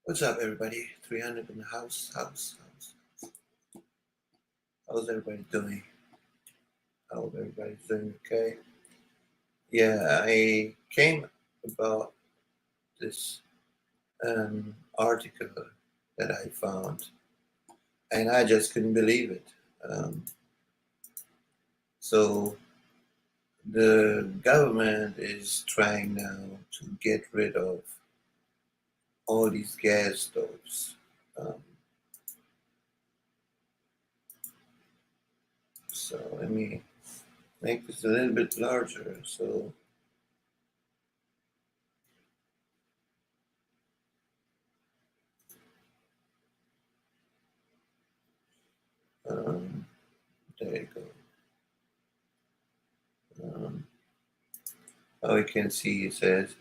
What's up, everybody? 300 in the house. How's everybody doing? I hope everybody's doing okay. Yeah, I came about this article that I found, and I just couldn't believe it. Um, so, the government is trying now to get rid of all these gas stoves. Um, so, let me make this a little bit larger. So, um, there you go. Um, we can see it says,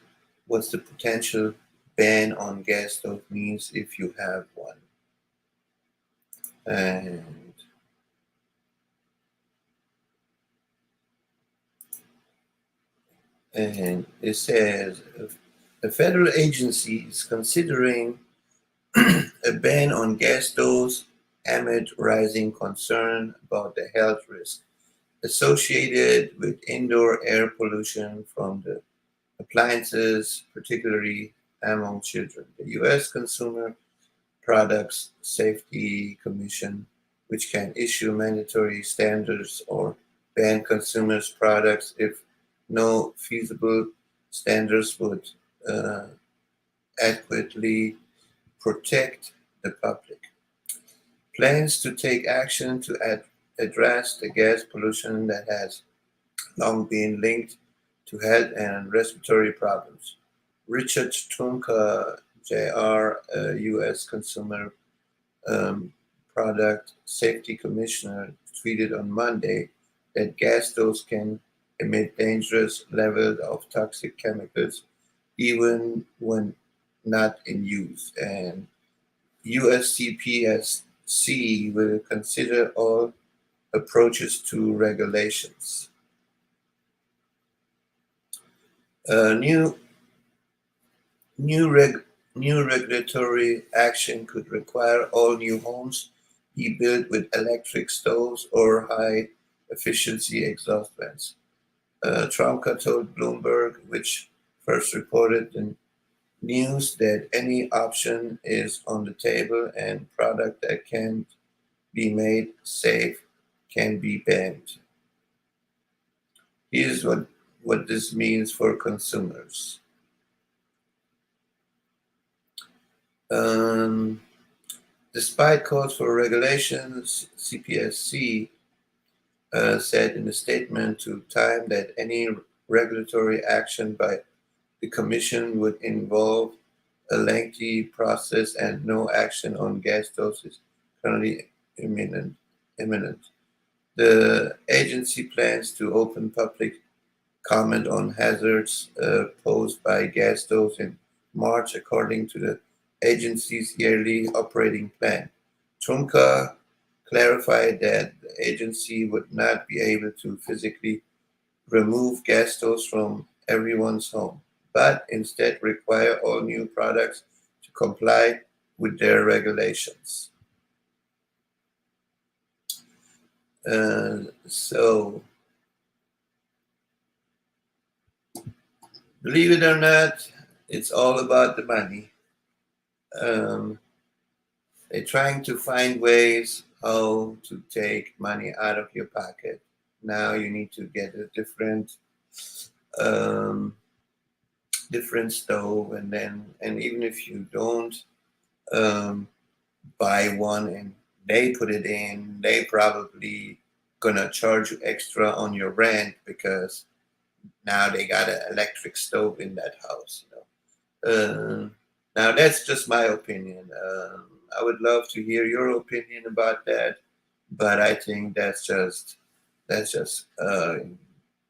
what's the potential ban on gas stove means if you have one? And it says a federal agency is considering a ban on gas stoves amid rising concern about the health risk associated with indoor air pollution from the appliances, particularly among children. The U.S. Consumer Products Safety Commission, which can issue mandatory standards or ban consumers' products if no feasible standards would uh, adequately protect the public. Plans to take action to address the gas pollution that has long been linked to health and respiratory problems. Richard Trumka, Jr., U.S. Consumer um, Product Safety Commissioner, tweeted on Monday that gas stoves can emit dangerous levels of toxic chemicals even when not in use, and USCPSC will consider all approaches to regulations. Uh, new new reg, New regulatory action could require all new homes be built with electric stoves or high efficiency exhaust fans. Trumka told Bloomberg, which first reported the news, that any option is on the table and product that can't be made safe can be banned. Here's what this means for consumers. Um, Despite calls for regulations, CPSC said in a statement to Time that any regulatory action by the Commission would involve a lengthy process and no action on gas stoves is currently imminent. The agency plans to open public comment on hazards posed by gas stoves in March, according to the agency's yearly operating plan. Trumka clarified that the agency would not be able to physically remove gas stoves from everyone's home, but instead require all new products to comply with their regulations. So, believe it or not, it's all about the money. Um, they're trying to find ways how to take money out of your pocket. Now you need to get a um, different stove, and even if you don't um, buy one and they put it in, they probably gonna charge you extra on your rent because now they got an electric stove in that house. Now that's just my opinion. I would love to hear your opinion about that, but I think that's just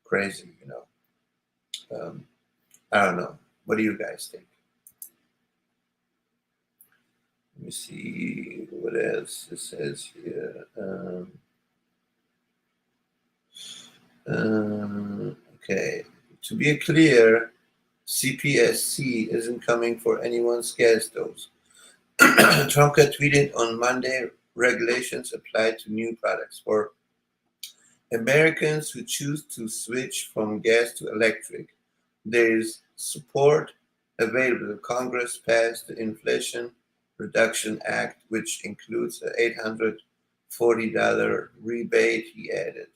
crazy. I don't know. What do you guys think? Let me see what else it says here. Okay. To be clear, CPSC isn't coming for anyone's gas stoves. Trump had tweeted on Monday regulations apply to new products for Americans who choose to switch from gas to electric. There is support available. Congress passed the Inflation Reduction Act, which includes an $840 rebate, he added.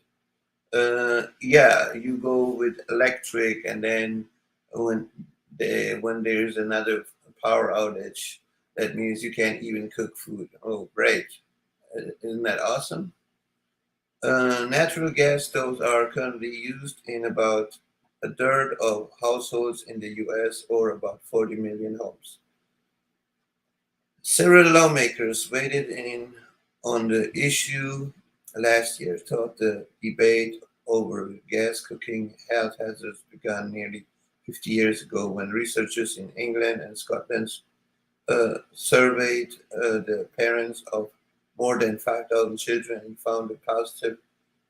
Yeah, you go with electric, and then when when there's another power outage, that means you can't even cook food. Oh, great! Isn't that awesome? Natural gas stoves are currently used in about a third of households in the U.S., or about 40 million homes. Several lawmakers weighed in on the issue last year, thought the debate over gas cooking health hazards began nearly 50 years ago when researchers in England and Scotland surveyed the parents of more than 5,000 children and found a positive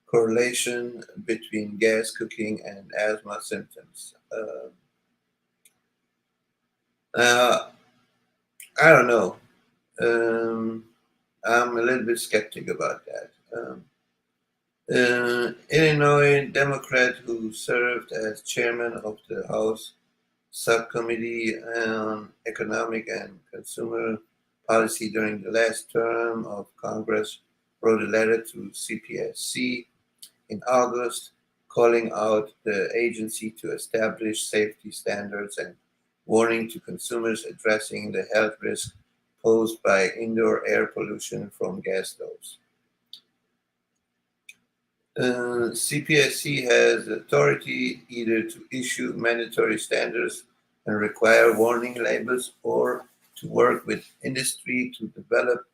correlation between gas cooking and asthma symptoms. Uh, I don't know. Um, I'm a little bit skeptic about that. Illinois Democrat who served as chairman of the House Subcommittee on Economic and Consumer Policy during the last term of Congress wrote a letter to CPSC in August calling out the agency to establish safety standards and warning to consumers addressing the health risk posed by indoor air pollution from gas stoves. CPSC has authority either to issue mandatory standards and require warning labels or to work with industry to develop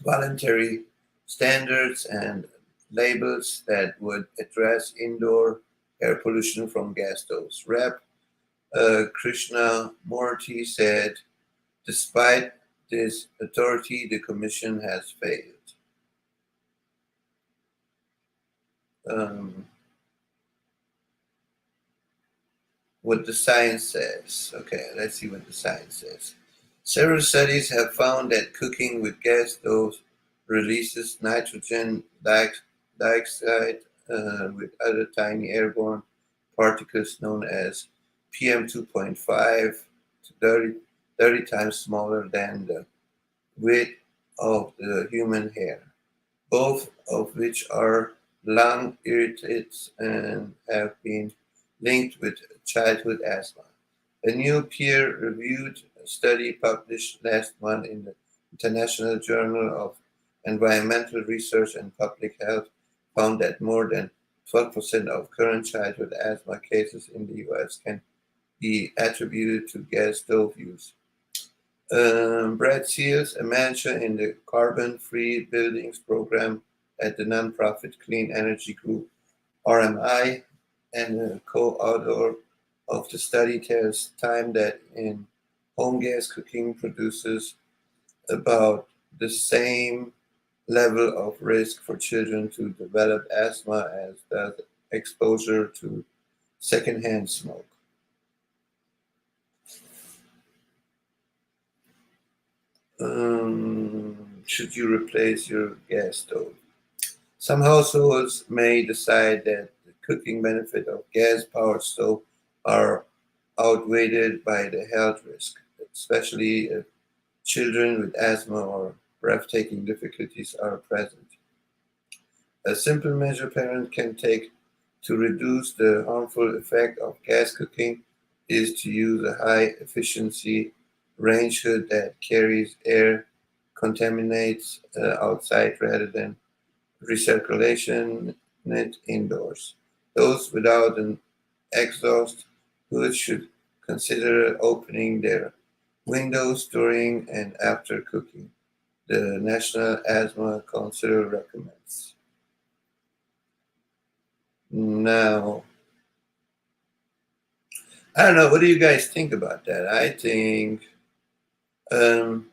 voluntary standards and labels that would address indoor air pollution from gas stoves. Rep. Krishna Murthy said, despite this authority, the Commission has failed. Um, what the science says. Okay, let's see what the science says. Several studies have found that cooking with gas stoves releases nitrogen dioxide with other tiny airborne particles known as PM 2.5 to 30 times smaller than the width of the human hair, both of which are lung irritants and have been linked with childhood asthma. A new peer-reviewed study published last month in the International Journal of Environmental Research and Public Health found that more than 12% of current childhood asthma cases in the US can be attributed to gas stove use. Brad Seals, a manager in the Carbon Free Buildings program at the nonprofit Clean Energy Group, RMI, and a co-author of the study, tells Time that in home gas cooking produces about the same level of risk for children to develop asthma as does exposure to secondhand smoke. Should you replace your gas stove? Some households may decide that the cooking benefit of gas-powered stove are outweighed by the health risk, especially if children with asthma or breathtaking difficulties are present. A simple measure parents can take to reduce the harmful effect of gas cooking is to use a high-efficiency range hood that carries air contaminates outside rather than recirculation it indoors. Those without an exhaust hood should consider opening their windows during and after cooking. The National Asthma Council recommends. Now, I don't know. What do you guys think about that? I think um,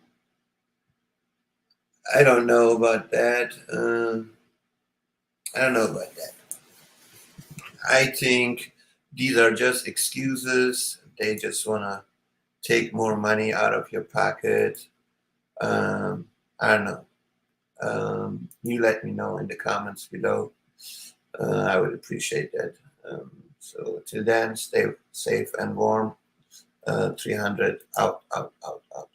I don't know about that. I don't know about that. I think these are just excuses. They just want to take more money out of your pocket. I don't know. You let me know in the comments below. I would appreciate that. So till then, stay safe and warm. 300 out, out, out, out.